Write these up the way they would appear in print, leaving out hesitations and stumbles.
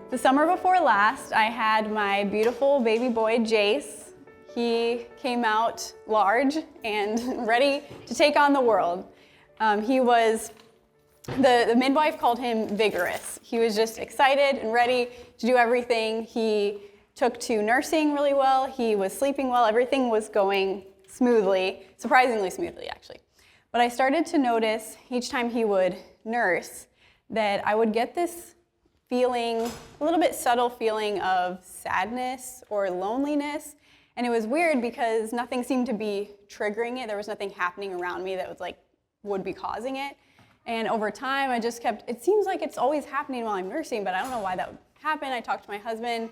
The summer before last, I had my beautiful baby boy, Jace. He came out large and ready to take on the world. The midwife called him vigorous. He was just excited and ready to do everything. He took to nursing really well. He was sleeping well. Everything was going smoothly, surprisingly smoothly, actually. But I started to notice each time he would nurse that I would get this feeling, a little bit subtle feeling of sadness or loneliness. And it was weird because nothing seemed to be triggering it. There was nothing happening around me that was would be causing it. And over time, I just kept, it seems like it's always happening while I'm nursing, but I don't know why that would happen. I talked to my husband.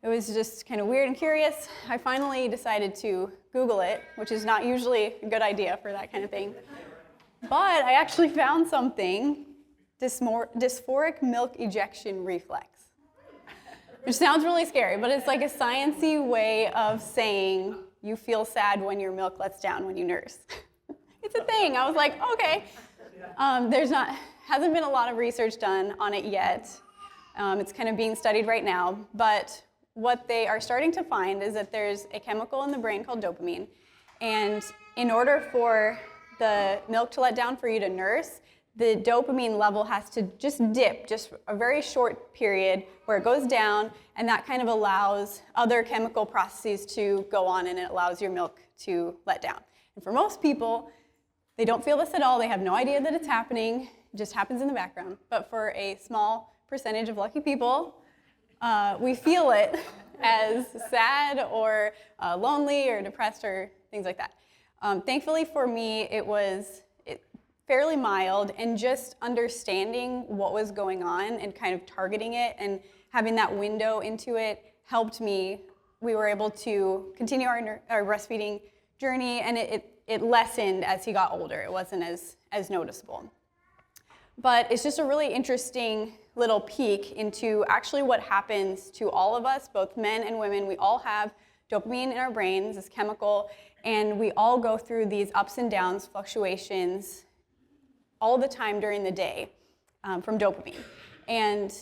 It was just kind of weird and curious. I finally decided to Google it, which is not usually a good idea for that kind of thing. But I actually found something, dysphoric milk ejection reflex, which sounds really scary, but it's like a sciencey way of saying you feel sad when your milk lets down when you nurse. It's a thing. I was like, okay. Hasn't been a lot of research done on it yet. It's kind of being studied right now, but what they are starting to find is that there's a chemical in the brain called dopamine, and in order for the milk to let down for you to nurse, the dopamine level has to just dip, just a very short period where it goes down, and that kind of allows other chemical processes to go on, and it allows your milk to let down. And for most people, they don't feel this at all. They have no idea that it's happening. It just happens in the background. But for a small percentage of lucky people, we feel it as sad or lonely or depressed or things like that. Thankfully for me, it was fairly mild, and just understanding what was going on and kind of targeting it and having that window into it helped me. We were able to continue our breastfeeding journey, and it lessened as he got older. It wasn't as noticeable. But it's just a really interesting little peek into actually what happens to all of us, both men and women. We all have dopamine in our brains, this chemical, and we all go through these ups and downs, fluctuations, all the time during the day from dopamine. And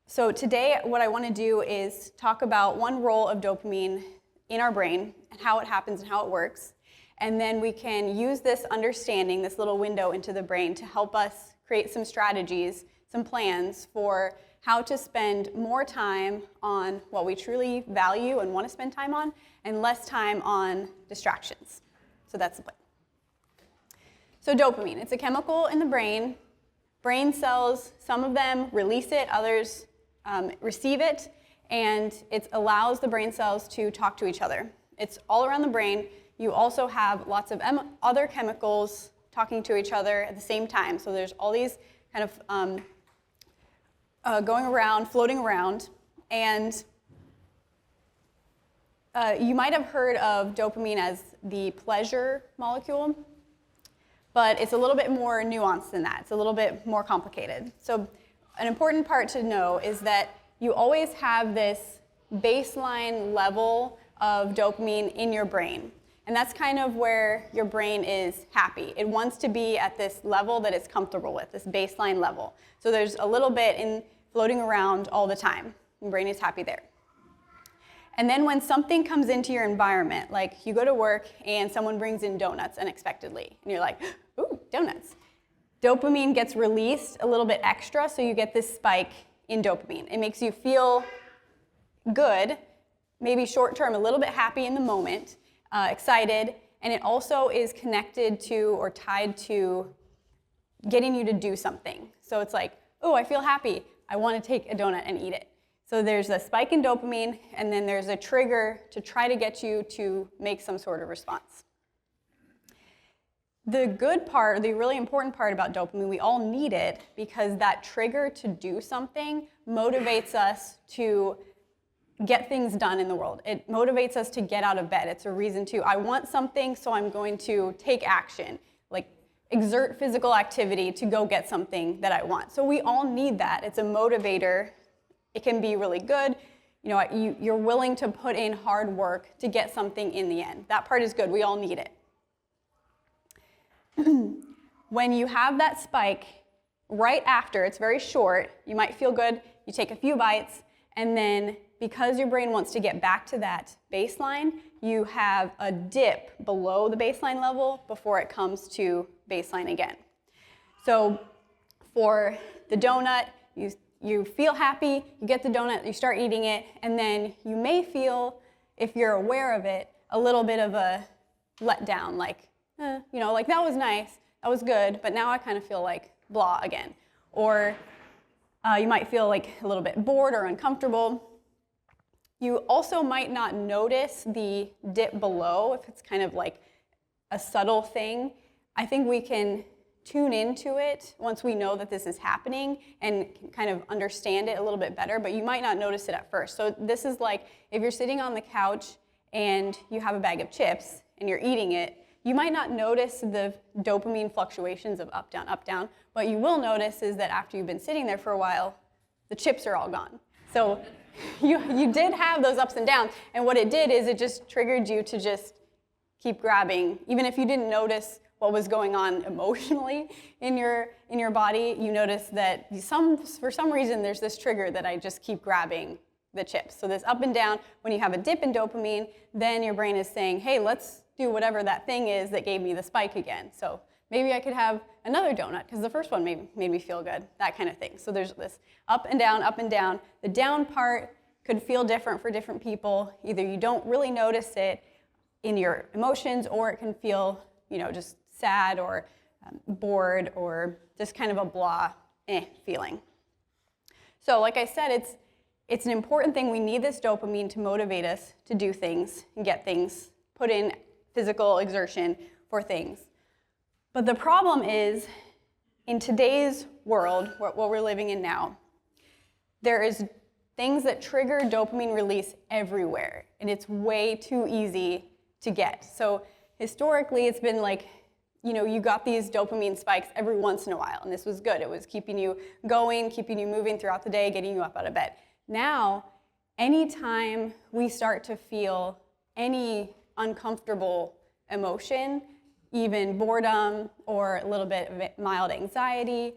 so today what I want to do is talk about one role of dopamine in our brain and how it happens and how it works. And then we can use this understanding, this little window into the brain, to help us create some strategies, some plans for how to spend more time on what we truly value and want to spend time on, and less time on distractions. So that's the plan. So dopamine, it's a chemical in the brain. Brain cells, some of them release it, others receive it, and it allows the brain cells to talk to each other. It's all around the brain. You also have lots of other chemicals talking to each other at the same time. So there's all these kind of going around, floating around. And you might have heard of dopamine as the pleasure molecule, but it's a little bit more nuanced than that. It's a little bit more complicated. So an important part to know is that you always have this baseline level of dopamine in your brain. And that's kind of where your brain is happy. It wants to be at this level that it's comfortable with, this baseline level. So there's a little bit in floating around all the time. Your brain is happy there. And then when something comes into your environment, like you go to work and someone brings in donuts unexpectedly, and you're like, ooh, donuts. Dopamine gets released a little bit extra, so you get this spike in dopamine. It makes you feel good, maybe short term, a little bit happy in the moment, excited, and it also is connected to or tied to getting you to do something. So it's like, oh, I feel happy. I want to take a donut and eat it. So there's a spike in dopamine, and then there's a trigger to try to get you to make some sort of response. The good part, the really important part about dopamine, we all need it because that trigger to do something motivates us to get things done in the world. It motivates us to get out of bed. It's a reason to, I want something, so I'm going to take action, like exert physical activity to go get something that I want. So we all need that. It's a motivator. It can be really good. You know, you're willing to put in hard work to get something in the end. That part is good. We all need it. When you have that spike right after, it's very short, you might feel good, you take a few bites, and then because your brain wants to get back to that baseline, you have a dip below the baseline level before it comes to baseline again. So for the donut, you feel happy, you get the donut, you start eating it, and then you may feel, if you're aware of it, a little bit of a letdown, like, like that was nice, that was good, but now I kind of feel like blah again. Or you might feel like a little bit bored or uncomfortable. You also might not notice the dip below if it's kind of like a subtle thing. I think we can tune into it once we know that this is happening and kind of understand it a little bit better, but you might not notice it at first. So this is like if you're sitting on the couch and you have a bag of chips and you're eating it, you might not notice the dopamine fluctuations of up, down. What you will notice is that after you've been sitting there for a while, the chips are all gone. So you did have those ups and downs, and what it did is it just triggered you to just keep grabbing. Even if you didn't notice what was going on emotionally in your body, you notice that for some reason there's this trigger that I just keep grabbing the chips. So this up and down, when you have a dip in dopamine, then your brain is saying, hey, let's do whatever that thing is that gave me the spike again. So maybe I could have another donut because the first one made me feel good, that kind of thing. So there's this up and down, up and down. The down part could feel different for different people. Either you don't really notice it in your emotions, or it can feel, just sad or bored or just kind of a blah feeling. So like I said, it's an important thing. We need this dopamine to motivate us to do things and get things, put in physical exertion for things. But the problem is, in today's world, what we're living in now, there is things that trigger dopamine release everywhere, and it's way too easy to get. So historically, it's been like, you got these dopamine spikes every once in a while, and this was good. It was keeping you going, keeping you moving throughout the day, getting you up out of bed. Now, anytime we start to feel any uncomfortable emotion, even boredom or a little bit of mild anxiety,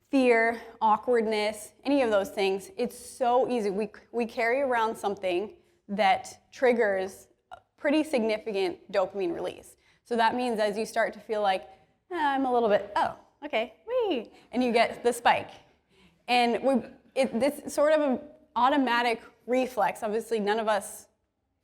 fear, awkwardness, any of those things, it's so easy. We carry around something that triggers a pretty significant dopamine release. So that means as you start to feel like, I'm a little bit, okay, wee, and you get the spike. And this sort of an automatic reflex. Obviously, none of us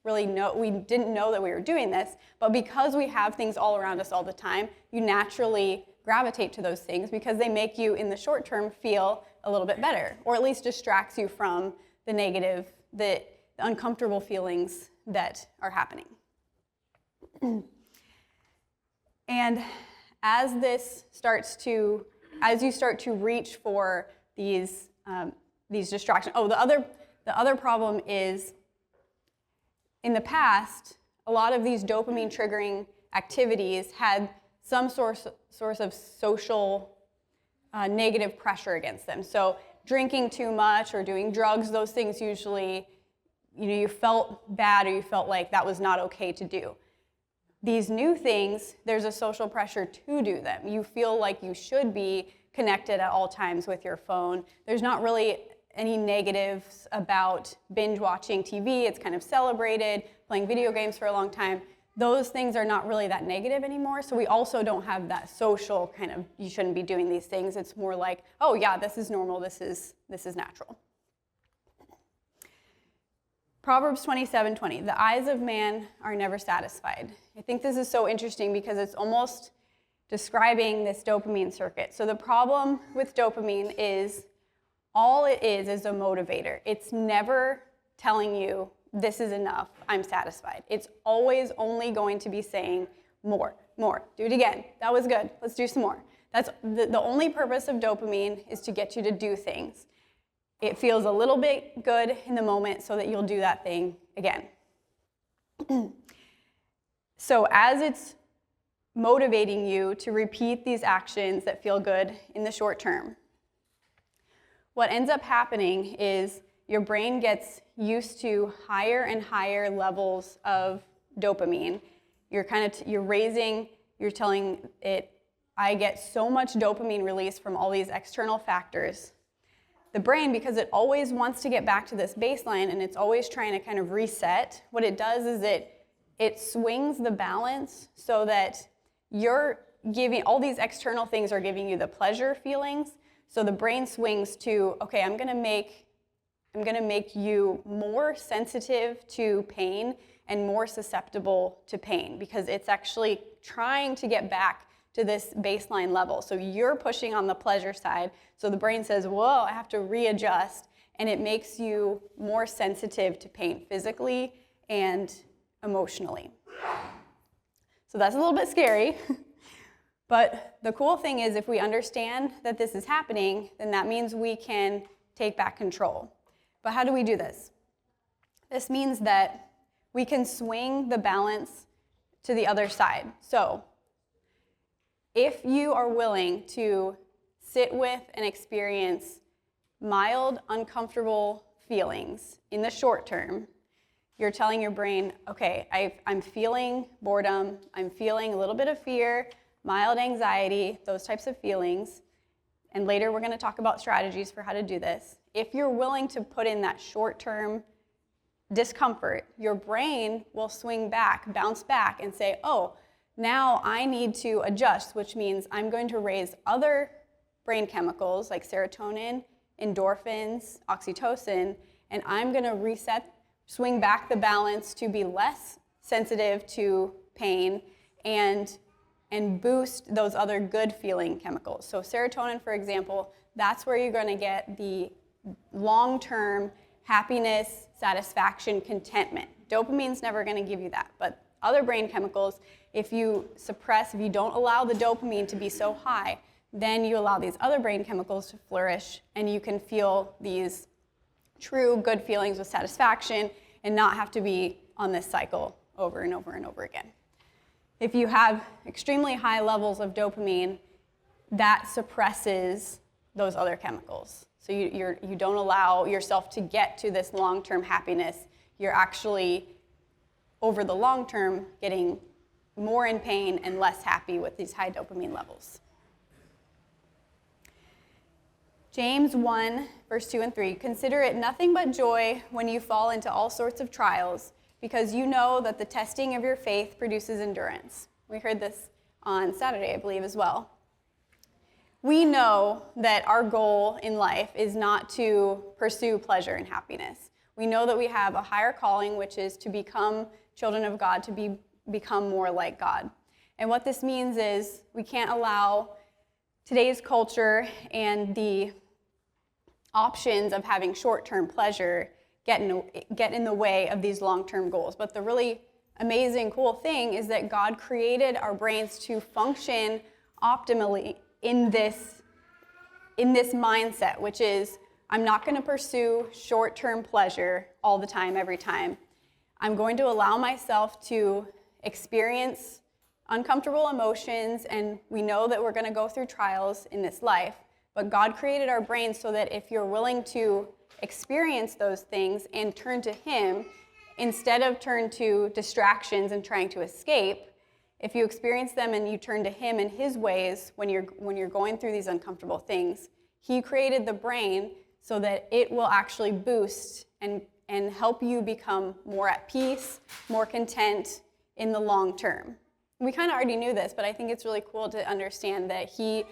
really know, we didn't know that we were doing this, but because we have things all around us all the time, you naturally gravitate to those things because they make you, in the short term, feel a little bit better, or at least distracts you from the negative, the uncomfortable feelings that are happening. And as you start to reach for these distractions, the other problem is, in the past, a lot of these dopamine triggering activities had some source of social negative pressure against them. So drinking too much or doing drugs, those things usually, you felt bad or you felt like that was not okay to do. These new things, there's a social pressure to do them. You feel like you should be connected at all times with your phone. There's not really any negatives about binge watching TV. It's kind of celebrated, playing video games for a long time. Those things are not really that negative anymore, so we also don't have that social kind of, you shouldn't be doing these things. It's more like, oh yeah, this is normal, this is natural. Proverbs 27:20, the eyes of man are never satisfied. I think this is so interesting because it's almost describing this dopamine circuit. So the problem with dopamine is all it is a motivator. It's never telling you, this is enough, I'm satisfied. It's always only going to be saying more, do it again, that was good, let's do some more. That's the only purpose of dopamine is to get you to do things. It feels a little bit good in the moment so that you'll do that thing again. So as it's motivating you to repeat these actions that feel good in the short term, what ends up happening is your brain gets used to higher and higher levels of dopamine. You're telling it, I get so much dopamine release from all these external factors the brain, because it always wants to get back to this baseline and it's always trying to kind of reset, what it does is it swings the balance so that you're giving, all these external things are giving you the pleasure feelings. So the brain swings to, okay, I'm gonna make you more sensitive to pain and more susceptible to pain, because it's actually trying to get back to this baseline level. So you're pushing on the pleasure side. So the brain says, whoa, I have to readjust. And it makes you more sensitive to pain physically and emotionally. So that's a little bit scary. But the cool thing is, if we understand that this is happening, then that means we can take back control. But how do we do this? This means that we can swing the balance to the other side. So if you are willing to sit with and experience mild, uncomfortable feelings in the short term, you're telling your brain, okay, I'm feeling boredom, I'm feeling a little bit of fear, mild anxiety, those types of feelings. And later we're going to talk about strategies for how to do this. If you're willing to put in that short-term discomfort, your brain will swing back, bounce back, and say, oh, now I need to adjust, which means I'm going to raise other brain chemicals like serotonin, endorphins, oxytocin, and I'm going to swing back the balance to be less sensitive to pain and boost those other good feeling chemicals. So serotonin, for example, that's where you're going to get the long-term happiness, satisfaction, contentment. Dopamine's never going to give you that, but other brain chemicals, if you don't allow the dopamine to be so high, then you allow these other brain chemicals to flourish, and you can feel these true good feelings with satisfaction and not have to be on this cycle over and over and over again. If you have extremely high levels of dopamine, that suppresses those other chemicals. So you don't allow yourself to get to this long-term happiness. You're actually, over the long term, getting more in pain and less happy with these high dopamine levels. James 1, verse 2 and 3, consider it nothing but joy when you fall into all sorts of trials, because you know that the testing of your faith produces endurance. We heard this on Saturday, I believe, as well. We know that our goal in life is not to pursue pleasure and happiness. We know that we have a higher calling, which is to become children of God, to become more like God. And what this means is we can't allow today's culture and the options of having short-term pleasure get in the way of these long-term goals. But the really amazing, cool thing is that God created our brains to function optimally in this mindset, which is, I'm not going to pursue short-term pleasure all the time, every time. I'm going to allow myself to experience uncomfortable emotions, and we know that we're going to go through trials in this life, but God created our brains so that if you're willing to experience those things and turn to Him, instead of turn to distractions and trying to escape, if you experience them and you turn to Him and His ways when you're going through these uncomfortable things, He created the brain so that it will actually boost and help you become more at peace, more content in the long term. We kind of already knew this, but I think it's really cool to understand that He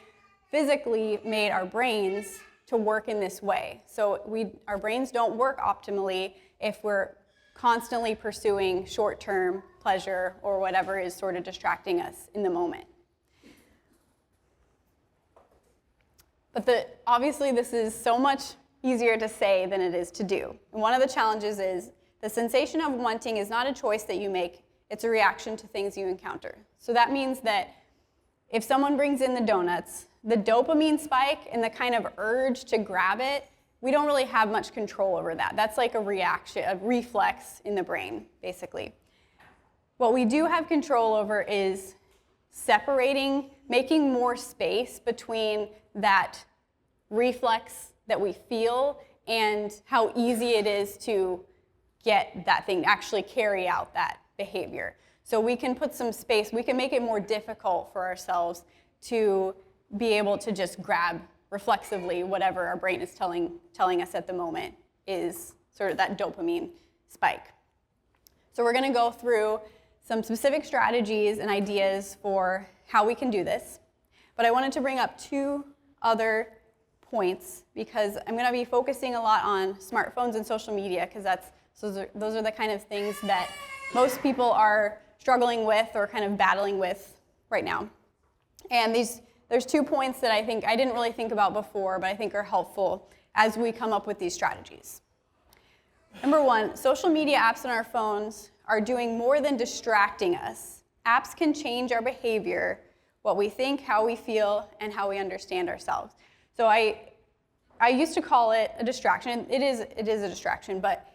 physically made our brains to work in this way. So our brains don't work optimally if we're constantly pursuing short-term pleasure or whatever is sort of distracting us in the moment. But obviously this is so much easier to say than it is to do. And one of the challenges is the sensation of wanting is not a choice that you make, it's a reaction to things you encounter. So that means that if someone brings in the donuts, the dopamine spike and the kind of urge to grab it, we don't really have much control over that. That's like a reaction, a reflex in the brain, basically. What we do have control over is separating, making more space between that reflex that we feel and how easy it is to get that thing, actually carry out that behavior. So we can put some space, we can make it more difficult for ourselves to be able to just grab reflexively whatever our brain is telling us at the moment is sort of that dopamine spike. So we're going to go through some specific strategies and ideas for how we can do this. But I wanted to bring up two other points because I'm going to be focusing a lot on smartphones and social media because those are the kind of things that most people are struggling with or kind of battling with right now. And there's 2 points that I think I didn't really think about before, but I think are helpful as we come up with these strategies. Number one, social media apps on our phones are doing more than distracting us. Apps can change our behavior, what we think, how we feel, and how we understand ourselves. So I used to call it a distraction. It is a distraction, but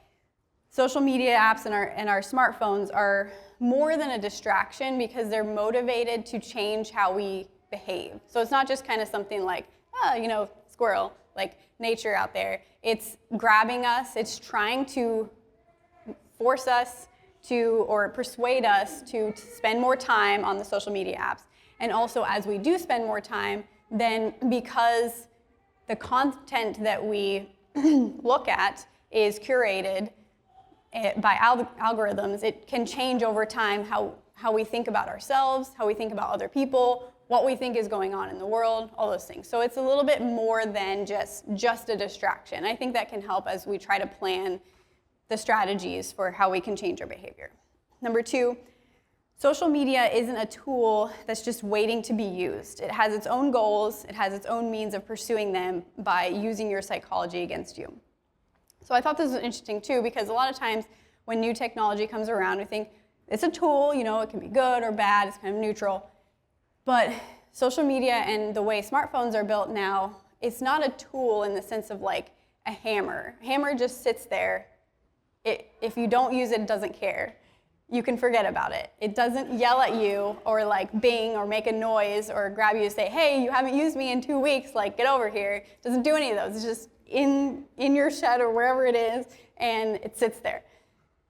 social media apps and our smartphones are more than a distraction because they're motivated to change how we behave. So it's not just kind of something like, squirrel, like nature out there. It's grabbing us. It's trying to force us to, or persuade us to spend more time on the social media apps. And also, as we do spend more time, then because the content that we look at is curated by algorithms, it can change over time how we think about ourselves, how we think about other people, what we think is going on in the world, all those things. So it's a little bit more than just a distraction. I think that can help as we try to plan the strategies for how we can change our behavior. Number two, social media isn't a tool that's just waiting to be used. It has its own goals. It has its own means of pursuing them by using your psychology against you. So I thought this was interesting too, because a lot of times when new technology comes around, we think it's a tool, it can be good or bad, it's kind of neutral. But social media and the way smartphones are built now, it's not a tool in the sense of like a hammer. A hammer just sits there. If you don't use it, it doesn't care. You can forget about it. It doesn't yell at you or like bing or make a noise or grab you and say, hey, you haven't used me in 2 weeks, like get over here. It doesn't do any of those. It's just in your shed or wherever it is, and it sits there.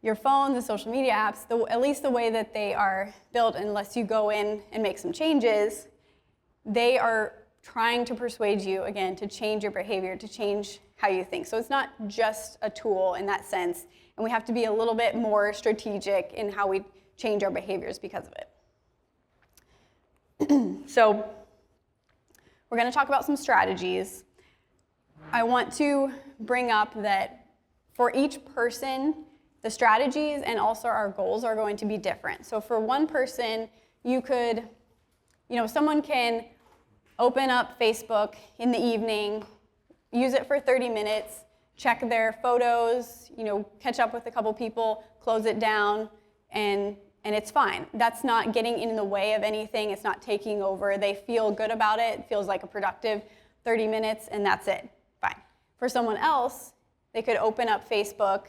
Your phone, the social media apps, at least the way that they are built, unless you go in and make some changes, they are trying to persuade you, again, to change your behavior, to change how you think. So it's not just a tool in that sense, and we have to be a little bit more strategic in how we change our behaviors because of it. So we're going to talk about some strategies. I want to bring up that for each person, the strategies and also our goals are going to be different. So for one person, you could, someone can open up Facebook in the evening, use it for 30 minutes, check their photos, catch up with a couple people, close it down, and it's fine. That's not getting in the way of anything. It's not taking over. They feel good about it. It feels like a productive 30 minutes, and that's it. Fine. For someone else, they could open up Facebook,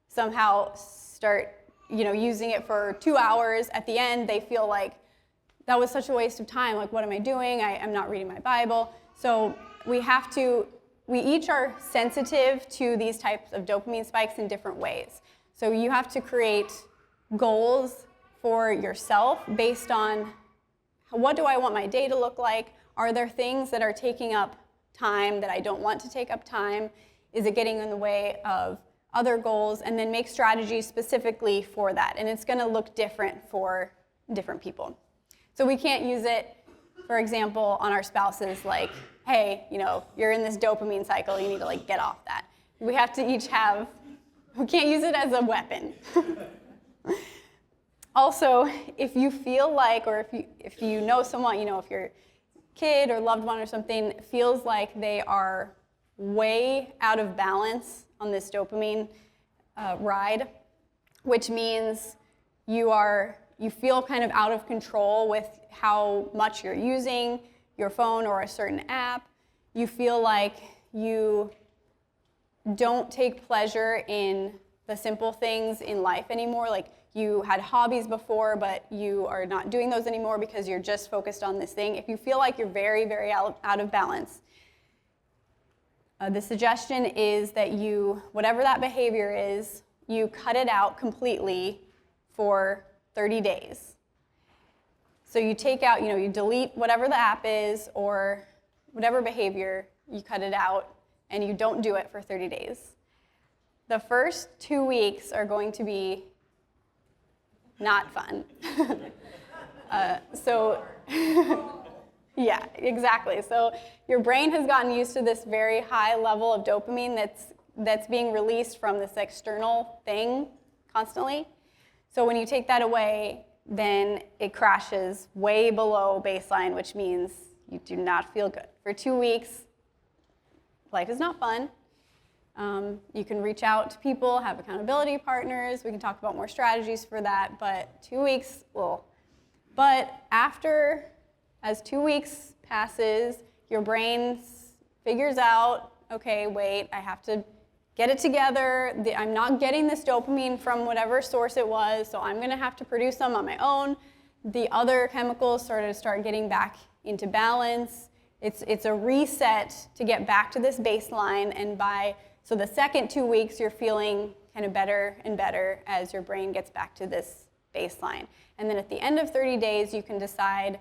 somehow start, using it for 2 hours. At the end, they feel like that was such a waste of time. Like, what am I doing? I'm not reading my Bible. So we each are sensitive to these types of dopamine spikes in different ways. So you have to create goals for yourself based on what do I want my day to look like? Are there things that are taking up time that I don't want to take up time? Is it getting in the way of other goals? And then make strategies specifically for that. And it's going to look different for different people. So we can't use it, for example, on our spouses like, hey, you're in this dopamine cycle, you need to get off that. We have to each we can't use it as a weapon. Also, if you feel like, or if you know someone, if your kid or loved one or something feels like they are way out of balance on this dopamine ride, which means you feel kind of out of control with how much you're using your phone or a certain app. You feel like you don't take pleasure in the simple things in life anymore. Like you had hobbies before, but you are not doing those anymore because you're just focused on this thing. If you feel like you're very, very out of balance, the suggestion is that whatever that behavior is, you cut it out completely for 30 days. So you take out, you delete whatever the app is, or whatever behavior, you cut it out, and you don't do it for 30 days. The first 2 weeks are going to be not fun. Yeah, exactly. So your brain has gotten used to this very high level of dopamine that's being released from this external thing constantly. So when you take that away, then it crashes way below baseline, which means you do not feel good. For 2 weeks, life is not fun. You can reach out to people, have accountability partners. We can talk about more strategies for that, but 2 weeks, well. But as 2 weeks passes, your brain figures out, okay, wait, I have to get it together. I'm not getting this dopamine from whatever source it was, so I'm going to have to produce some on my own. The other chemicals start getting back into balance. It's a reset to get back to this baseline, and so the second 2 weeks, you're feeling kind of better and better as your brain gets back to this baseline. And then at the end of 30 days, you can decide,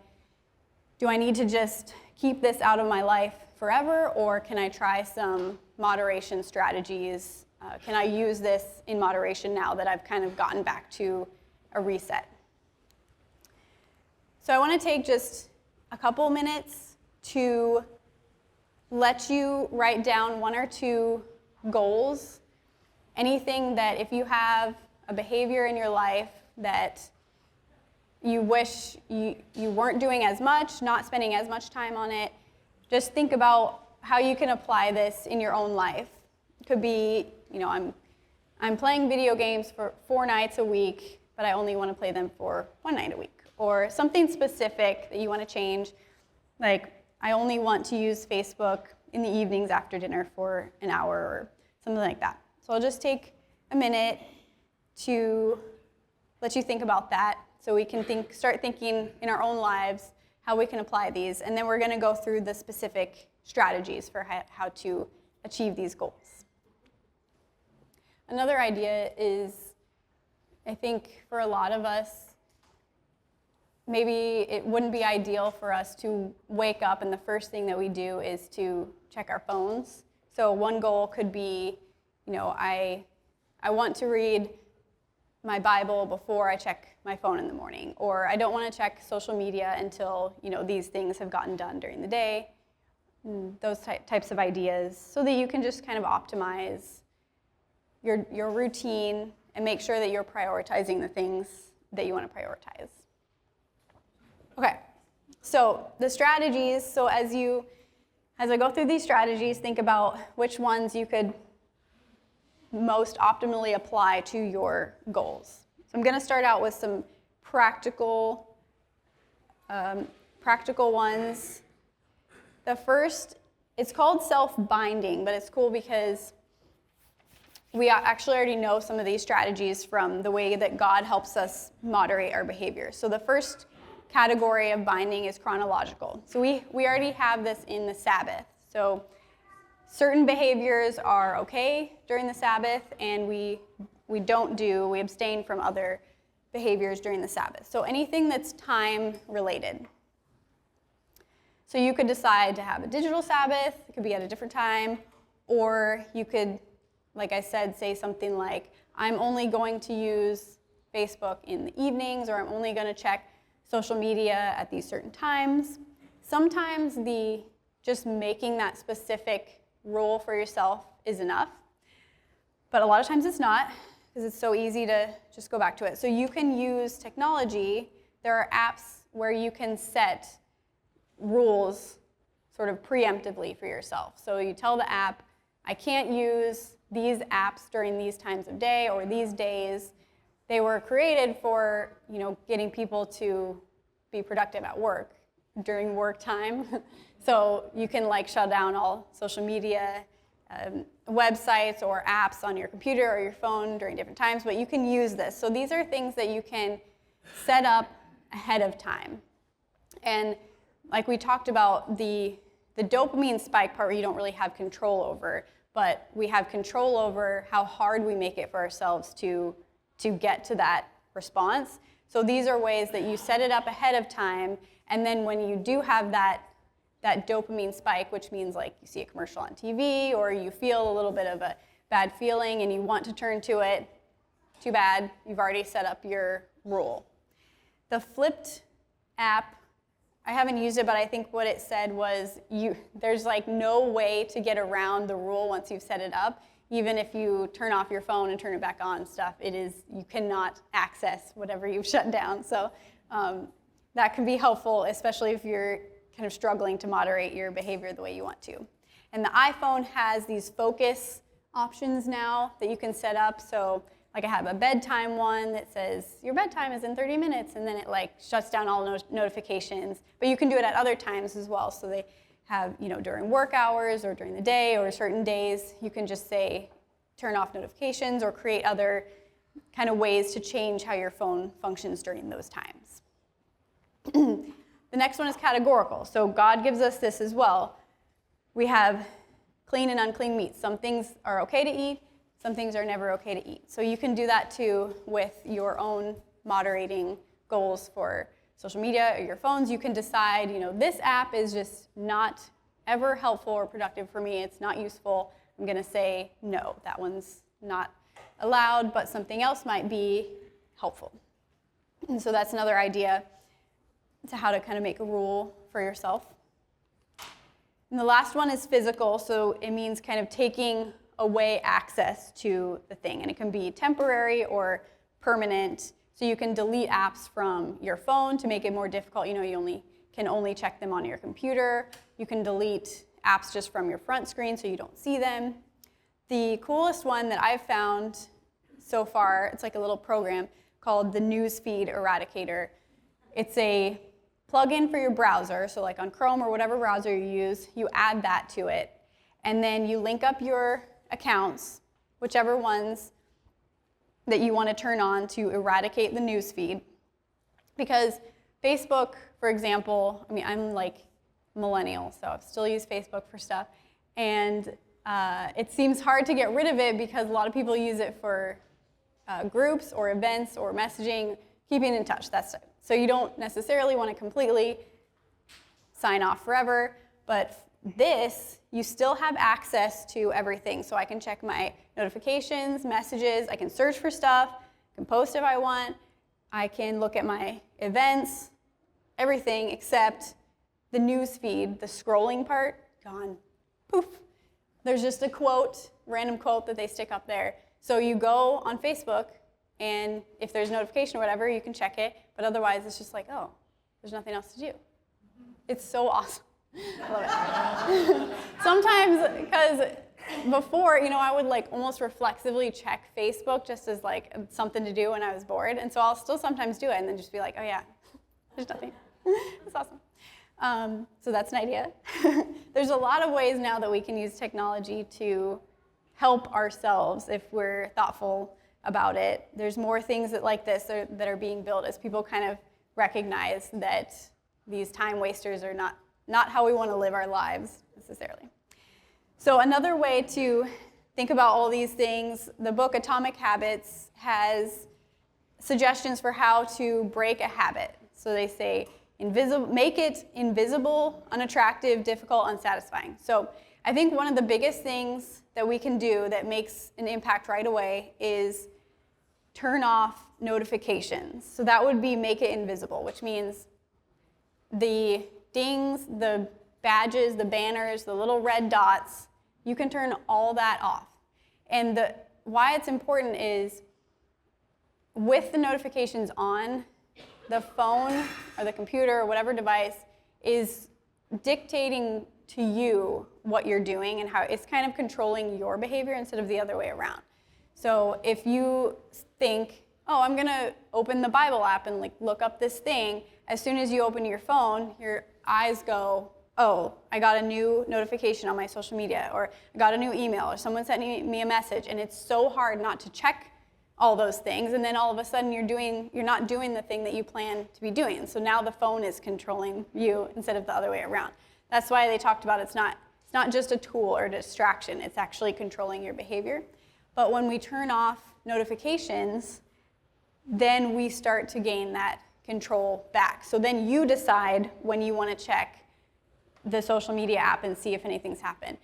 do I need to just keep this out of my life forever, or can I try some moderation strategies? Can I use this in moderation now that I've kind of gotten back to a reset? So I want to take just a couple minutes to let you write down 1 or 2 goals. Anything that if you have a behavior in your life that you wish you weren't doing as much, not spending as much time on it, just think about how you can apply this in your own life. It could be, I'm playing video games for 4 nights a week, but I only want to play them for 1 night a week. Or something specific that you want to change, like I only want to use Facebook in the evenings after dinner for an hour or something like that. So I'll just take a minute to let you think about that so we can start thinking in our own lives how we can apply these. And then we're going to go through the specific strategies for how to achieve these goals. Another idea is, I think for a lot of us, maybe it wouldn't be ideal for us to wake up and the first thing that we do is to check our phones. So one goal could be, I want to read my Bible before I check my phone in the morning, or I don't want to check social media until these things have gotten done during the day. Those types of ideas, so that you can just kind of optimize your routine and make sure that you're prioritizing the things that you want to prioritize. Okay, so the strategies. So as I go through these strategies, think about which ones you could most optimally apply to your goals. So I'm going to start out with some practical ones. The first, it's called self-binding, but it's cool because we actually already know some of these strategies from the way that God helps us moderate our behavior. So the first category of binding is chronological. So we already have this in the Sabbath. So certain behaviors are okay during the Sabbath, and we abstain from other behaviors during the Sabbath. So anything that's time related. So you could decide to have a digital Sabbath, it could be at a different time, or you could, like I said, say something like, I'm only going to use Facebook in the evenings, or I'm only going to check social media at these certain times. Sometimes just making that specific rule for yourself is enough, but a lot of times it's not, because it's so easy to just go back to it. So you can use technology. There are apps where you can set rules sort of preemptively for yourself. So you tell the app, I can't use these apps during these times of day or these days. They were created for, getting people to be productive at work during work time. So you can shut down all social media, websites or apps on your computer or your phone during different times, but you can use this. So these are things that you can set up ahead of time. And like we talked about, the dopamine spike part you don't really have control over, but we have control over how hard we make it for ourselves to get to that response. So these are ways that you set it up ahead of time, and then when you do have that that dopamine spike, which means like you see a commercial on TV or you feel a little bit of a bad feeling and you want to turn to it. Too bad, you've already set up your rule. The flipped app, I haven't used it, but I think what it said was there's like no way to get around the rule once you've set it up. Even if you turn off your phone and turn it back on stuff, you cannot access whatever you've shut down. So that can be helpful, especially if you're kind of struggling to moderate your behavior the way you want to. And the iPhone has these focus options now that you can set up. So like I have a bedtime one that says your bedtime is in 30 minutes, and then it like shuts down all notifications. But you can do it at other times as well. So they have, during work hours or during the day or certain days, you can just say turn off notifications or create other kind of ways to change how your phone functions during those times. The next one is categorical. So God gives us this as well. We have clean and unclean meats. Some things are okay to eat. Some things are never okay to eat. So you can do that too with your own moderating goals for social media or your phones. You can decide, this app is just not ever helpful or productive for me. It's not useful. I'm going to say no, that one's not allowed, but something else might be helpful. And so that's another idea to how to kind of make a rule for yourself. And the last one is physical. So it means kind of taking away access to the thing, and it can be temporary or permanent. So you can delete apps from your phone to make it more difficult. You can only check them on your computer. You can delete apps just from your front screen so you don't see them. The coolest one that I've found so far, it's like a little program called the Newsfeed Eradicator. It's a plugin for your browser. So like on Chrome or whatever browser you use, you add that to it, and then you link up your accounts, whichever ones that you want to turn on to eradicate the news feed. Because Facebook, for example, I'm like millennial, so I still use Facebook for stuff, and it seems hard to get rid of it because a lot of people use it for groups or events or messaging, keeping in touch, that's it. So you don't necessarily want to completely sign off forever, but this, you still have access to everything. So I can check my notifications, messages, I can search for stuff, I can post if I want, I can look at my events, everything except the news feed, the scrolling part, gone. Poof. There's just a quote, random quote that they stick up there. So you go on Facebook, and if there's a notification or whatever, you can check it, but otherwise it's just like, oh, there's nothing else to do. It's so awesome. I love it. Sometimes, because before, I would like almost reflexively check Facebook just as like something to do when I was bored, and so I'll still sometimes do it and then just be like, oh yeah, there's nothing. It's awesome. So that's an idea. There's a lot of ways now that we can use technology to help ourselves if we're thoughtful about it. There's more things like this that are being built as people kind of recognize that these time wasters are not how we want to live our lives necessarily. So another way to think about all these things, the book Atomic Habits has suggestions for how to break a habit. So they say, make it invisible, unattractive, difficult, unsatisfying. So I think one of the biggest things that we can do that makes an impact right away is turn off notifications. So that would be make it invisible, which means the dings, the badges, the banners, the little red dots, you can turn all that off. And why it's important is with the notifications on, the phone or the computer or whatever device is dictating to you what you're doing and how it's kind of controlling your behavior instead of the other way around. So if you think, oh, I'm going to open the Bible app and look up this thing, as soon as you open your phone, your eyes go, oh, I got a new notification on my social media, or I got a new email, or someone sent me a message, and it's so hard not to check all those things, and then all of a sudden you're not doing the thing that you plan to be doing. So now the phone is controlling you instead of the other way around. That's why they talked about it's not just a tool or a distraction, it's actually controlling your behavior. But when we turn off notifications, then we start to gain that control back. So then you decide when you want to check the social media app and see if anything's happened.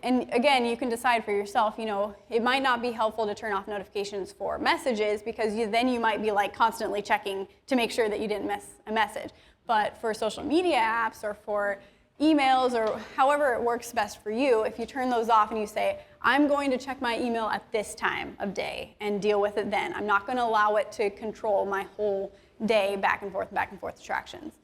And again, you can decide for yourself, it might not be helpful to turn off notifications for messages because then you might be like constantly checking to make sure that you didn't miss a message. But for social media apps or for emails or however it works best for you, if you turn those off and you say, I'm going to check my email at this time of day and deal with it then. I'm not going to allow it to control my whole day back and forth distractions.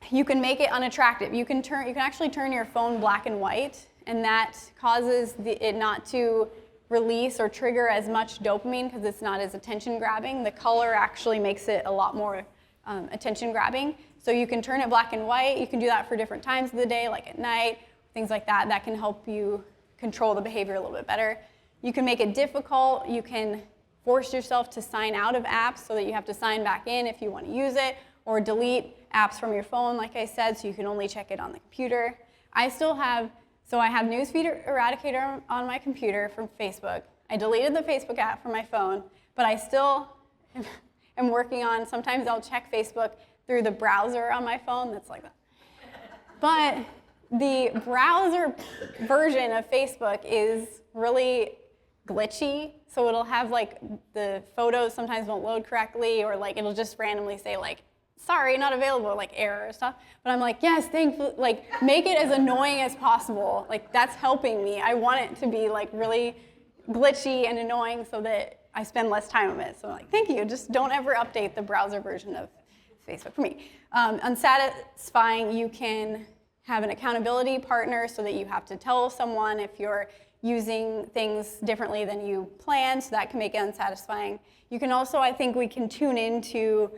You can make it unattractive. You can actually turn your phone black and white, and that causes it not to release or trigger as much dopamine because it's not as attention grabbing. The color actually makes it a lot more attention grabbing. So you can turn it black and white. You can do that for different times of the day, like at night, things like that. That can help you control the behavior a little bit better. You can make it difficult. You can force yourself to sign out of apps so that you have to sign back in if you want to use it, or delete apps from your phone, like I said, so you can only check it on the computer. I have Newsfeed Eradicator on my computer from Facebook. I deleted the Facebook app from my phone, but I still am working on, sometimes I'll check Facebook through the browser on my phone, that's like that. But the browser version of Facebook is really glitchy, so it'll have like the photos sometimes won't load correctly, or like it'll just randomly say like, sorry, not available, like error or stuff. But I'm like, yes, thankfully, like make it as annoying as possible. Like that's helping me. I want it to be like really glitchy and annoying so that I spend less time on it. So I'm like, thank you, just don't ever update the browser version of Facebook for me. Unsatisfying, you can have an accountability partner so that you have to tell someone if you're using things differently than you planned, so that can make it unsatisfying. You can also, I think we can tune into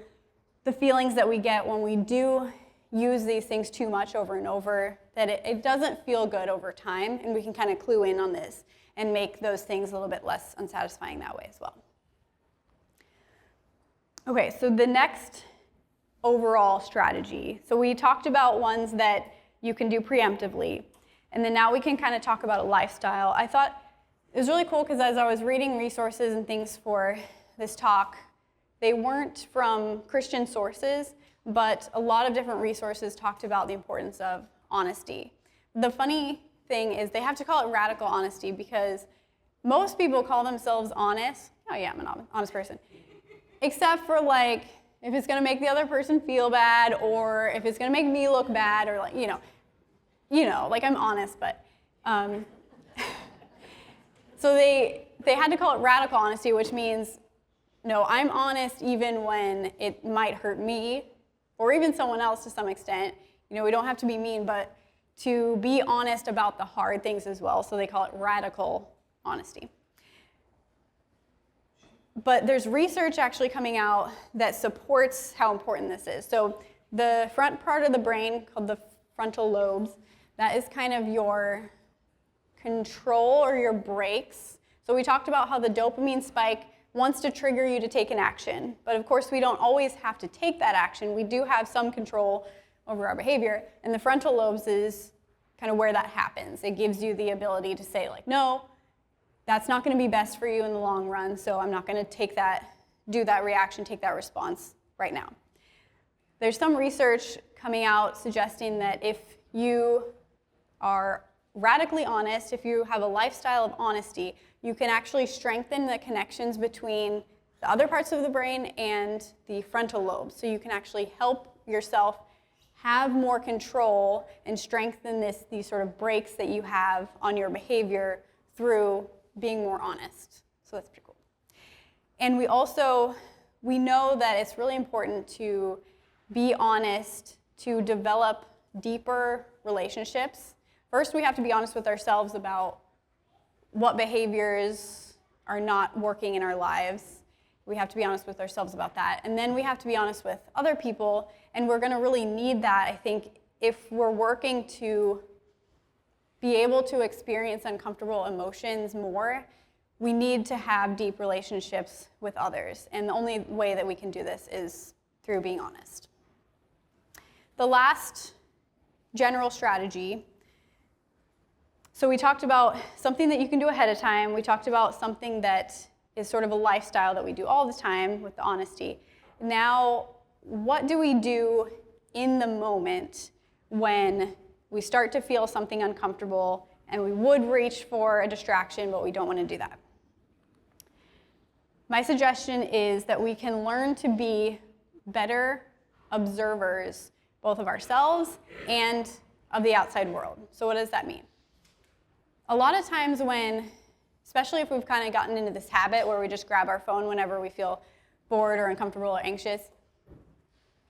the feelings that we get when we do use these things too much over and over, that it doesn't feel good over time, and we can kind of clue in on this and make those things a little bit less unsatisfying that way as well. Okay, so the next overall strategy. So we talked about ones that you can do preemptively, and then now we can kind of talk about a lifestyle. I thought it was really cool because as I was reading resources and things for this talk, they weren't from Christian sources, but a lot of different resources talked about the importance of honesty. The funny thing is they have to call it radical honesty because most people call themselves honest. Oh yeah, I'm an honest person. Except for like, if it's gonna make the other person feel bad, or if it's gonna make me look bad, or like, like I'm honest, but. So they had to call it radical honesty, which means, no, I'm honest even when it might hurt me, or even someone else to some extent. We don't have to be mean, but to be honest about the hard things as well. So they call it radical honesty. But there's research actually coming out that supports how important this is. So the front part of the brain, called the frontal lobes, that is kind of your control or your brakes. So we talked about how the dopamine spike wants to trigger you to take an action. But of course, we don't always have to take that action. We do have some control over our behavior. And the frontal lobes is kind of where that happens. It gives you the ability to say, like, no, that's not going to be best for you in the long run, so I'm not going to do that reaction, take that response right now. There's some research coming out suggesting that if you are radically honest, if you have a lifestyle of honesty, you can actually strengthen the connections between the other parts of the brain and the frontal lobes. So you can actually help yourself have more control and strengthen these sort of brakes that you have on your behavior through being more honest. So that's pretty cool. And we know that it's really important to be honest to develop deeper relationships. First, we have to be honest with ourselves about what behaviors are not working in our lives. We have to be honest with ourselves about that. And then we have to be honest with other people, and we're going to really need that, I think, if we're working to be able to experience uncomfortable emotions more. We need to have deep relationships with others, and the only way that we can do this is through being honest. The last general strategy, so we talked about something that you can do ahead of time. We talked about something that is sort of a lifestyle that we do all the time with the honesty. Now, what do we do in the moment when we start to feel something uncomfortable and we would reach for a distraction, but we don't want to do that. My suggestion is that we can learn to be better observers, both of ourselves and of the outside world. So what does that mean? A lot of times when, especially if we've kind of gotten into this habit where we just grab our phone whenever we feel bored or uncomfortable or anxious,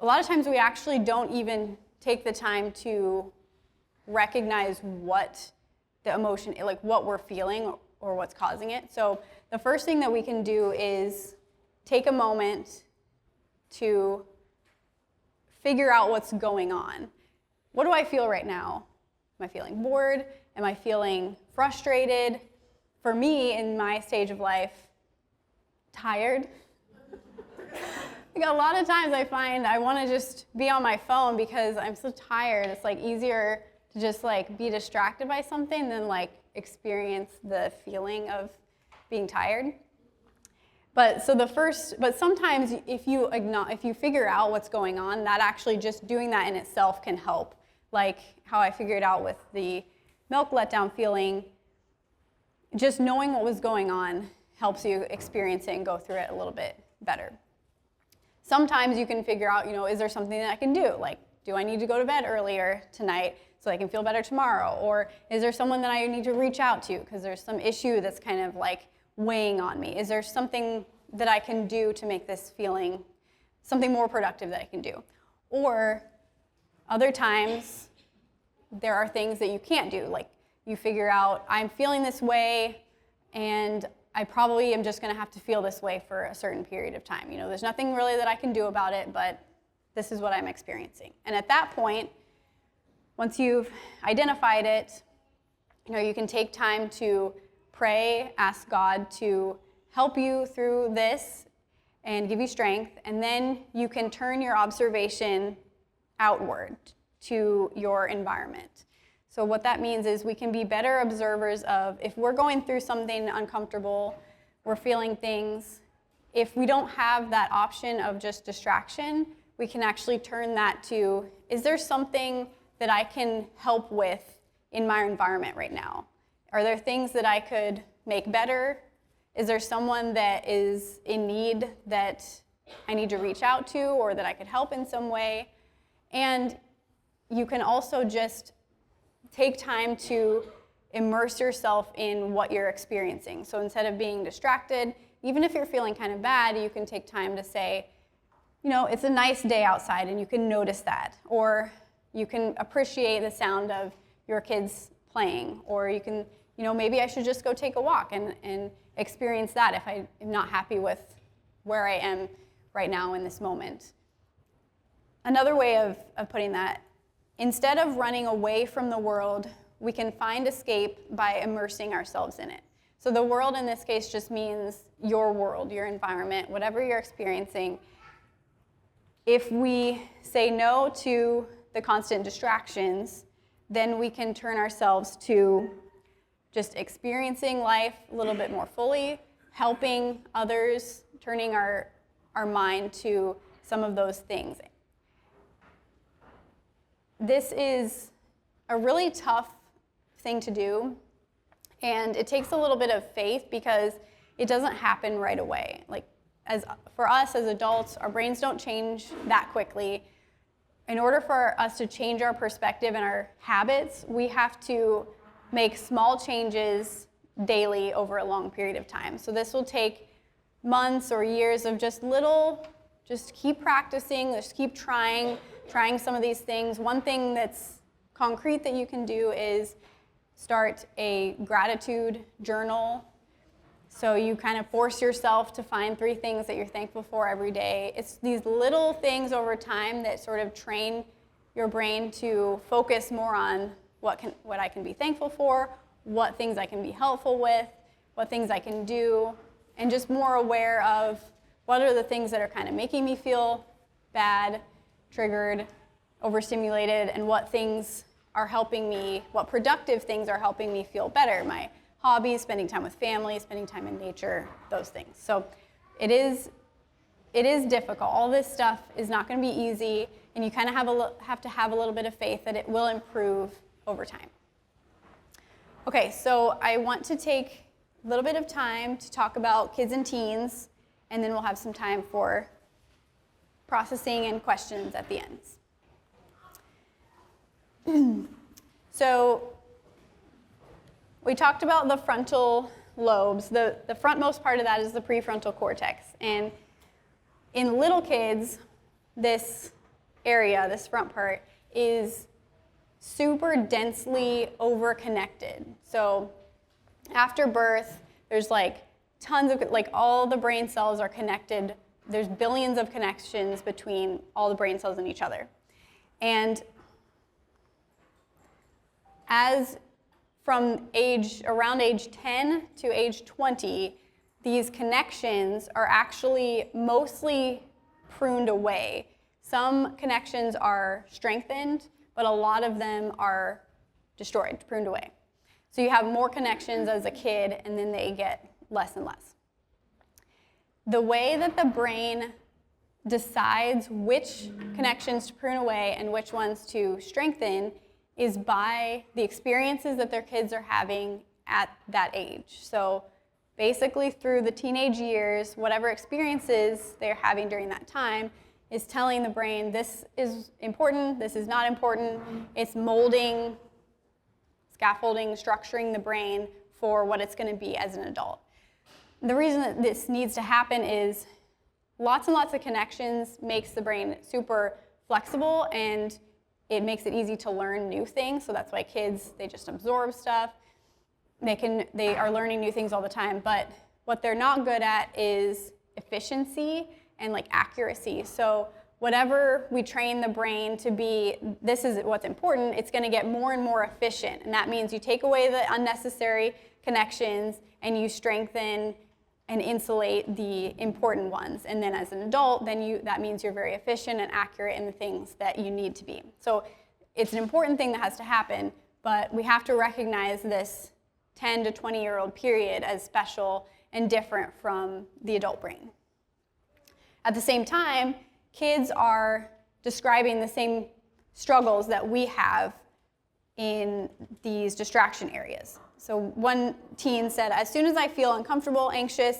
a lot of times we actually don't even take the time to recognize what the emotion, like what we're feeling or what's causing it. So the first thing that we can do is take a moment to figure out what's going on. What do I feel right now? Am I feeling bored? Am I feeling frustrated? For me, in my stage of life, tired. Like a lot of times I find I want to just be on my phone because I'm so tired. It's like easier to just like be distracted by something than like experience the feeling of being tired. But sometimes if you figure out what's going on, that actually just doing that in itself can help. Like how I figured out with the milk letdown feeling, just knowing what was going on helps you experience it and go through it a little bit better. Sometimes you can figure out, is there something that I can do? Like, do I need to go to bed earlier tonight so I can feel better tomorrow? Or is there someone that I need to reach out to because there's some issue that's kind of like weighing on me? Is there something that I can do to make this feeling something more productive that I can do? Or other times, there are things that you can't do. Like you figure out, I'm feeling this way and I probably am just going to have to feel this way for a certain period of time. There's nothing really that I can do about it, but this is what I'm experiencing. And at that point, once you've identified it, you can take time to pray, ask God to help you through this and give you strength, and then you can turn your observation outward to your environment. So what that means is we can be better observers of if we're going through something uncomfortable, we're feeling things, if we don't have that option of just distraction, we can actually turn that to, is there something that I can help with in my environment right now? Are there things that I could make better? Is there someone that is in need that I need to reach out to or that I could help in some way? And you can also just take time to immerse yourself in what you're experiencing. So instead of being distracted, even if you're feeling kind of bad, you can take time to say, it's a nice day outside and you can notice that. Or you can appreciate the sound of your kids playing. Or you can, maybe I should just go take a walk and experience that if I'm not happy with where I am right now in this moment. Another way of putting that, instead of running away from the world, we can find escape by immersing ourselves in it. So the world in this case just means your world, your environment, whatever you're experiencing. If we say no to the constant distractions, then we can turn ourselves to just experiencing life a little bit more fully, helping others, turning our mind to some of those things. This is a really tough thing to do, and it takes a little bit of faith because it doesn't happen right away. Like for us as adults, our brains don't change that quickly. In order for us to change our perspective and our habits, we have to make small changes daily over a long period of time. So this will take months or years of just keep practicing, just keep trying some of these things. One thing that's concrete that you can do is start a gratitude journal. So you kind of force yourself to find 3 things that you're thankful for every day. It's these little things over time that sort of train your brain to focus more on what I can be thankful for, what things I can be helpful with, what things I can do, and just more aware of what are the things that are kind of making me feel bad, triggered, overstimulated, and what things are helping me, what productive things are helping me feel better. My hobbies, spending time with family, spending time in nature, those things. So it is difficult. All this stuff is not going to be easy. and you kind of have to have a little bit of faith that it will improve over time. Okay, so I want to take a little bit of time to talk about kids and teens, and then we'll have some time for processing and questions at the end. So we talked about the frontal lobes. The frontmost part of that is the prefrontal cortex. And in little kids, this area, this front part, is super densely overconnected. So after birth, there's like tons of, like all the brain cells are connected. There's billions of connections between all the brain cells and each other. And as from around age 10 to age 20, these connections are actually mostly pruned away. Some connections are strengthened, but a lot of them are destroyed, pruned away. So you have more connections as a kid, and then they get less and less. The way that the brain decides which connections to prune away and which ones to strengthen is by the experiences that their kids are having at that age. So basically through the teenage years, whatever experiences they're having during that time is telling the brain this is important, this is not important. It's molding, scaffolding, structuring the brain for what it's going to be as an adult. The reason that this needs to happen is lots and lots of connections makes the brain super flexible, and it makes it easy to learn new things. So that's why kids, they just absorb stuff. They are learning new things all the time, but what they're not good at is efficiency and like accuracy. So whatever we train the brain to be, this is what's important, it's going to get more and more efficient. And that means you take away the unnecessary connections and you strengthen and insulate the important ones. And then as an adult, that means you're very efficient and accurate in the things that you need to be. So it's an important thing that has to happen, but we have to recognize this 10 to 20-year-old period as special and different from the adult brain. At the same time, kids are describing the same struggles that we have in these distraction areas. So one teen said, as soon as I feel uncomfortable, anxious,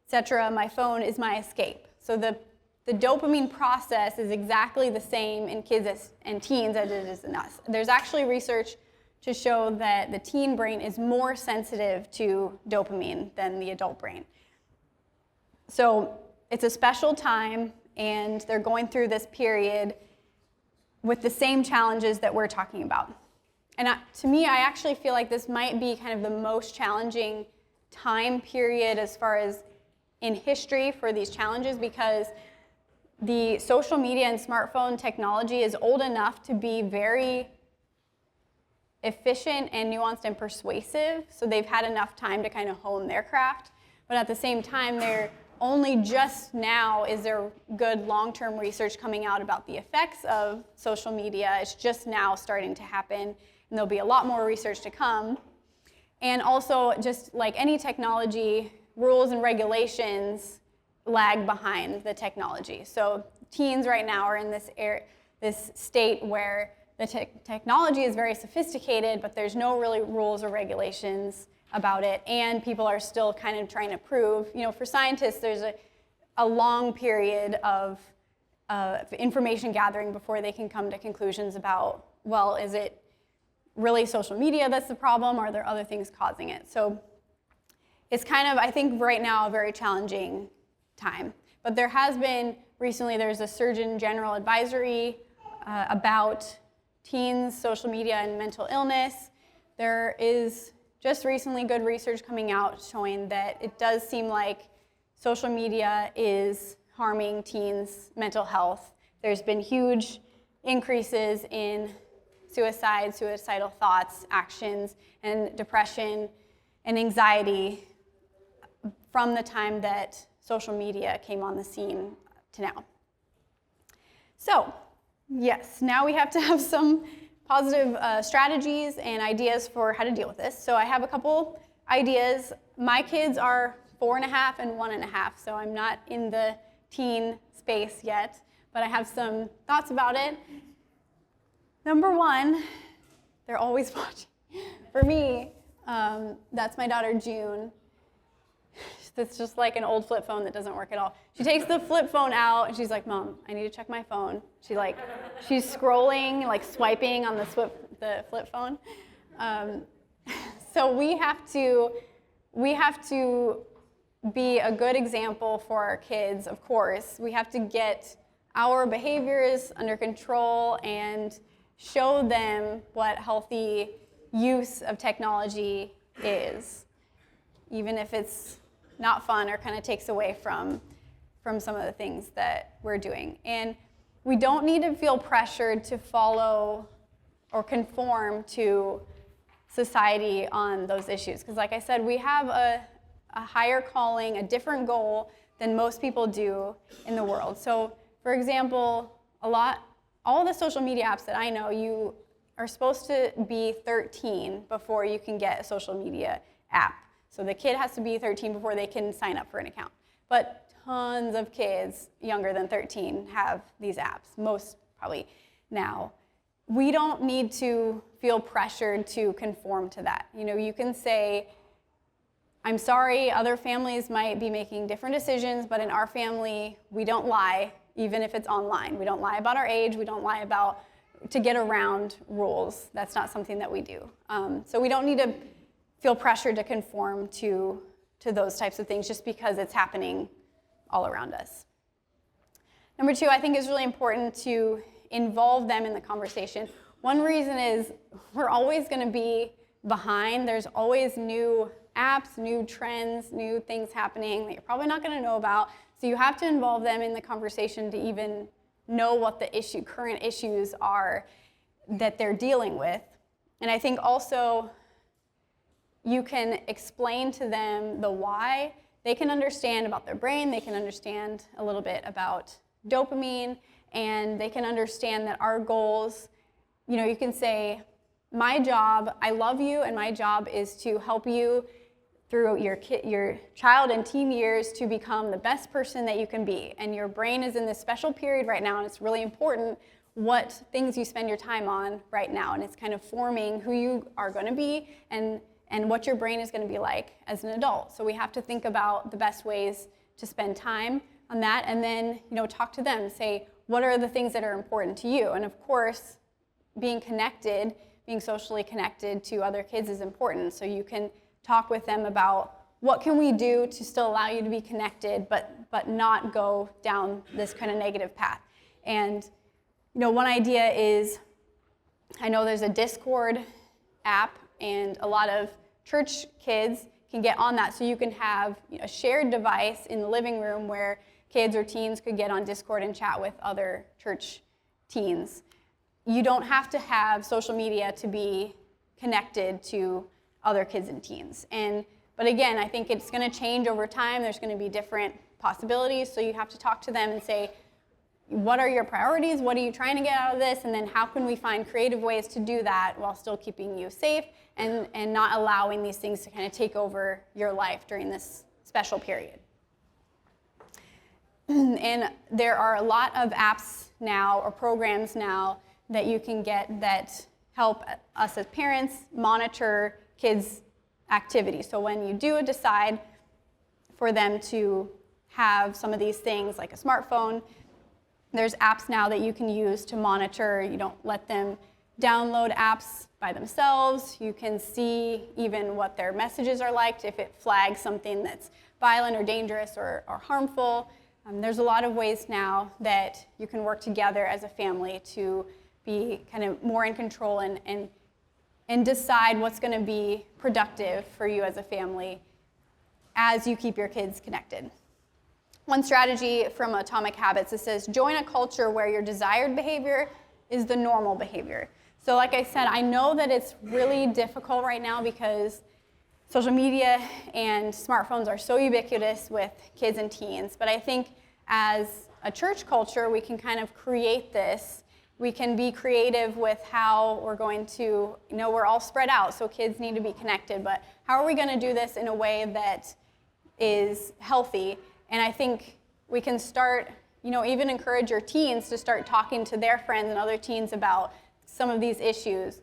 etc., my phone is my escape. So the dopamine process is exactly the same in kids and teens as it is in us. There's actually research to show that the teen brain is more sensitive to dopamine than the adult brain. So it's a special time, and they're going through this period with the same challenges that we're talking about. And to me, I actually feel like this might be kind of the most challenging time period as far as in history for these challenges, because the social media and smartphone technology is old enough to be very efficient and nuanced and persuasive. So they've had enough time to kind of hone their craft. But at the same time, they're only just now is there good long-term research coming out about the effects of social media. It's just now starting to happen, and there'll be a lot more research to come. And also, just like any technology, rules and regulations lag behind the technology. So teens right now are in this state where the technology is very sophisticated, but there's no really rules or regulations about it, and people are still kind of trying to prove. For scientists, there's a long period of information gathering before they can come to conclusions about, well, is it really social media that's the problem, or are there other things causing it? So it's kind of, I think right now, a very challenging time. But there has been, recently there's a Surgeon General advisory about teens, social media, and mental illness. There is just recently good research coming out showing that it does seem like social media is harming teens' mental health. There's been huge increases in suicide, suicidal thoughts, actions, and depression and anxiety from the time that social media came on the scene to now. So, yes, now we have to have some positive strategies and ideas for how to deal with this. So I have a couple ideas. My kids are 4.5 and 1.5, so I'm not in the teen space yet. but I have some thoughts about it. Number one, they're always watching. For me, that's my daughter June. That's just like an old flip phone that doesn't work at all. She takes the flip phone out and she's like, Mom, I need to check my phone. She's scrolling, like swiping on the flip phone. So we have to be a good example for our kids, of course. We have to get our behaviors under control and show them what healthy use of technology is, even if it's not fun or kind of takes away from some of the things that we're doing. And we don't need to feel pressured to follow or conform to society on those issues. Because like I said, we have a higher calling, a different goal than most people do in the world. So for example, all the social media apps that I know, you are supposed to be 13 before you can get a social media app. So the kid has to be 13 before they can sign up for an account. But tons of kids younger than 13 have these apps, most probably now. We don't need to feel pressured to conform to that. You can say, I'm sorry, other families might be making different decisions, but in our family, we don't lie, even if it's online. We don't lie about our age. We don't lie to get around rules. That's not something that we do. So we don't need to feel pressured to conform to those types of things just because it's happening all around us. Number two, I think is really important to involve them in the conversation. One reason is we're always going to be behind. There's always new apps, new trends, new things happening that you're probably not going to know about. So you have to involve them in the conversation to even know what the current issues are that they're dealing with. And I think also you can explain to them the why. They can understand about their brain, they can understand a little bit about dopamine, and they can understand that our goals, you can say, my job, I love you, and my job is to help you through your child and teen years to become the best person that you can be. And your brain is in this special period right now, and it's really important what things you spend your time on right now. And it's kind of forming who you are going to be and what your brain is going to be like as an adult. So we have to think about the best ways to spend time on that, and then talk to them, say, what are the things that are important to you? And of course, being socially connected to other kids is important. So you can talk with them about what can we do to still allow you to be connected, but not go down this kind of negative path. And one idea is, I know there's a Discord app, and a lot of church kids can get on that. So you can have a shared device in the living room where kids or teens could get on Discord and chat with other church teens. You don't have to have social media to be connected to other kids and teens. But again, I think it's going to change over time. There's going to be different possibilities. So you have to talk to them and say, what are your priorities? What are you trying to get out of this? And then how can we find creative ways to do that while still keeping you safe and not allowing these things to kind of take over your life during this special period? And there are a lot of apps now or programs now that you can get that help us as parents monitor kids' activities. So when you do decide for them to have some of these things like a smartphone, there's apps now that you can use to monitor. You don't let them download apps by themselves. You can see even what their messages are like, if it flags something that's violent or dangerous or harmful. There's a lot of ways now that you can work together as a family to be kind of more in control and decide what's going to be productive for you as a family as you keep your kids connected. One strategy from Atomic Habits, it says, join a culture where your desired behavior is the normal behavior. So like I said, I know that it's really difficult right now because social media and smartphones are so ubiquitous with kids and teens, but I think as a church culture, we can kind of create this. We can be creative with how we're going to, we're all spread out, so kids need to be connected, but how are we going to do this in a way that is healthy? And I think we can start even encourage your teens to start talking to their friends and other teens about some of these issues.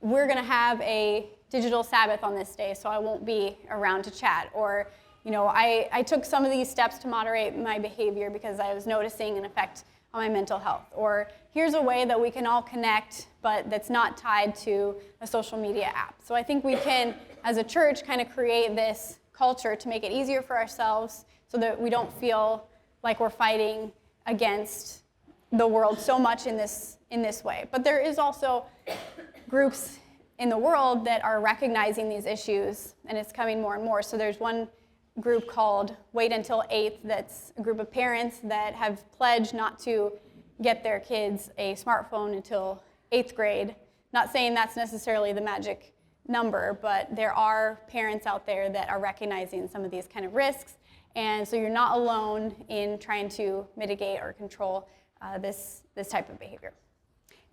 We're going to have a digital Sabbath on this day, so I won't be around to chat. Or, I took some of these steps to moderate my behavior because I was noticing an effect on my mental health. Or here's a way that we can all connect, but that's not tied to a social media app. So I think we can, as a church, kind of create this culture to make it easier for ourselves so that we don't feel like we're fighting against the world so much in this way. But there is also groups in the world that are recognizing these issues, and it's coming more and more. So there's one group called Wait Until 8th that's a group of parents that have pledged not to get their kids a smartphone until 8th grade. Not saying that's necessarily the magic number, but there are parents out there that are recognizing some of these kind of risks, and so you're not alone in trying to mitigate or control this type of behavior.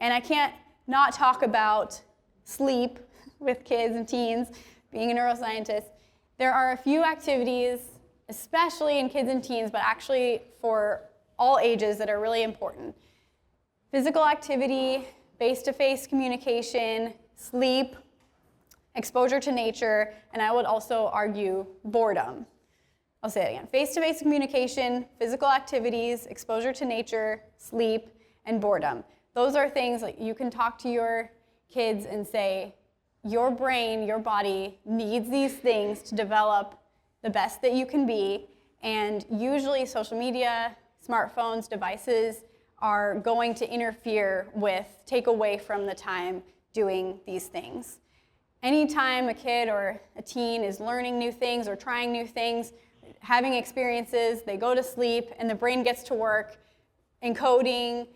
And I can't not talk about sleep with kids and teens, being a neuroscientist. There are a few activities, especially in kids and teens, but actually for all ages, that are really important. Physical activity, face-to-face communication, sleep, exposure to nature, and I would also argue boredom. I'll say it again. Face-to-face communication, physical activities, exposure to nature, sleep, and boredom. Those are things like you can talk to your kids and say, your brain, your body needs these things to develop the best that you can be, and usually social media, smartphones, devices are going to interfere with, take away from the time doing these things. Anytime a kid or a teen is learning new things or trying new things, having experiences, they go to sleep and the brain gets to work encoding,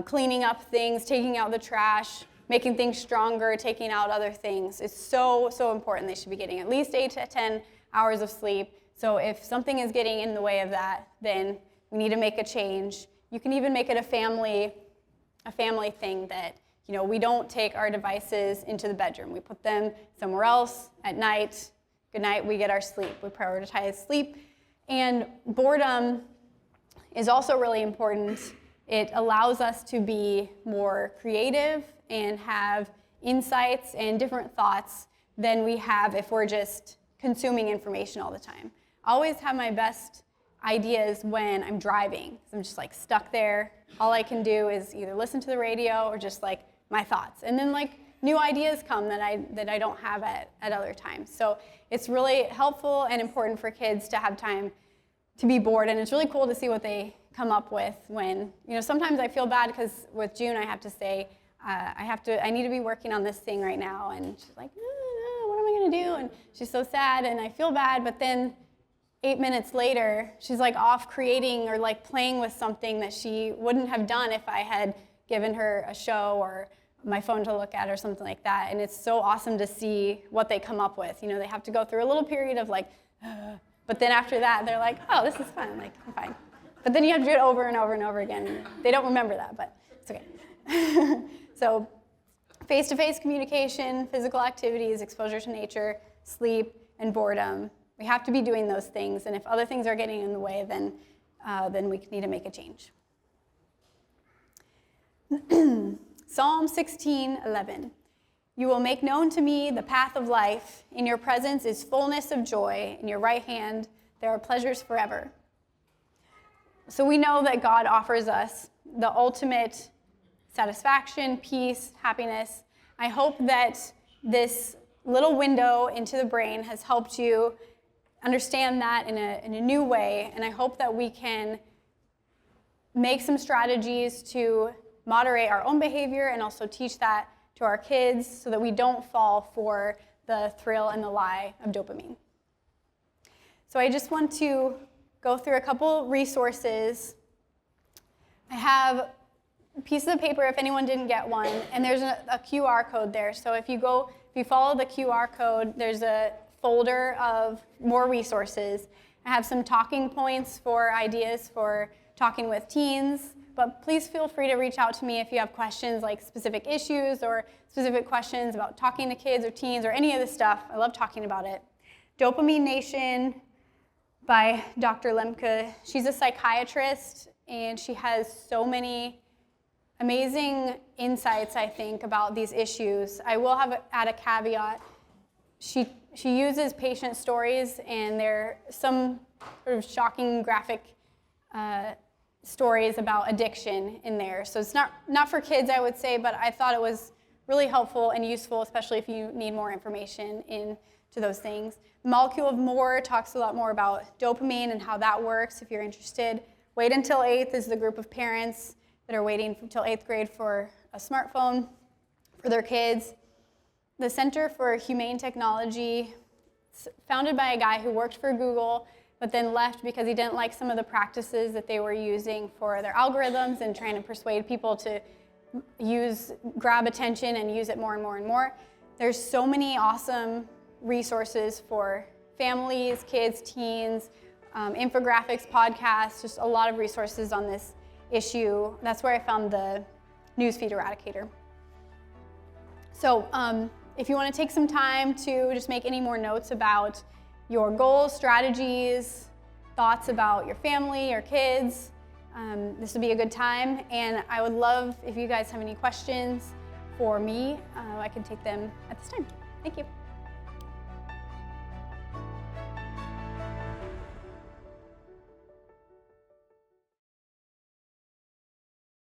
cleaning up things, taking out the trash, making things stronger, taking out other things. It's so, so important. They should be getting at least 8 to 10 hours of sleep. So if something is getting in the way of that, then we need to make a change. You can even make it a family thing that, we don't take our devices into the bedroom. We put them somewhere else at night. Good night, we get our sleep. We prioritize sleep. And boredom is also really important. It allows us to be more creative and have insights and different thoughts than we have if we're just consuming information all the time. I always have my best ideas when I'm driving. I'm just stuck there. All I can do is either listen to the radio or just my thoughts. And then new ideas come that I don't have at other times. So it's really helpful and important for kids to have time to be bored, and it's really cool to see what they come up with when, sometimes I feel bad because with June I have to say, I need to be working on this thing right now, and she's like, what am I gonna do? And she's so sad, and I feel bad, but then 8 minutes later, she's off creating or playing with something that she wouldn't have done if I had given her a show or my phone to look at or something like that. And it's so awesome to see what they come up with. They have to go through a little period of but then after that, they're like, oh, this is fun, I'm fine. But then you have to do it over and over and over again. They don't remember that, but it's okay. So face-to-face communication, physical activities, exposure to nature, sleep, and boredom. We have to be doing those things, and if other things are getting in the way, then we need to make a change. Psalm 16:11. You will make known to me the path of life. In your presence is fullness of joy. In your right hand there are pleasures forever. So we know that God offers us the ultimate satisfaction, peace, happiness. I hope that this little window into the brain has helped you understand that in a new way, and I hope that we can make some strategies to moderate our own behavior and also teach that to our kids so that we don't fall for the thrill and the lie of dopamine. So I just want to go through a couple resources. I have pieces of paper if anyone didn't get one, and there's a QR code there. So if you follow the QR code, there's a folder of more resources. I have some talking points for ideas for talking with teens, but please feel free to reach out to me if you have questions like specific issues or specific questions about talking to kids or teens or any of this stuff. I love talking about it. Dopamine Nation by Dr. Lemke. She's a psychiatrist and she has so many amazing insights, I think, about these issues. I will add a caveat. She uses patient stories, and there are some sort of shocking, graphic stories about addiction in there. So it's not for kids, I would say, but I thought it was really helpful and useful, especially if you need more information into those things. The Molecule of More talks a lot more about dopamine and how that works if you're interested. Wait Until 8th is the group of parents that are waiting until 8th grade for a smartphone for their kids. The Center for Humane Technology, founded by a guy who worked for Google, but then left because he didn't like some of the practices that they were using for their algorithms and trying to persuade people to grab attention and use it more and more and more. There's so many awesome resources for families, kids, teens, infographics, podcasts, just a lot of resources on this issue. That's where I found the Newsfeed Eradicator. So if you want to take some time to just make any more notes about your goals, strategies, thoughts about your family, your kids, this would be a good time. And I would love if you guys have any questions for me. I can take them at this time. Thank you.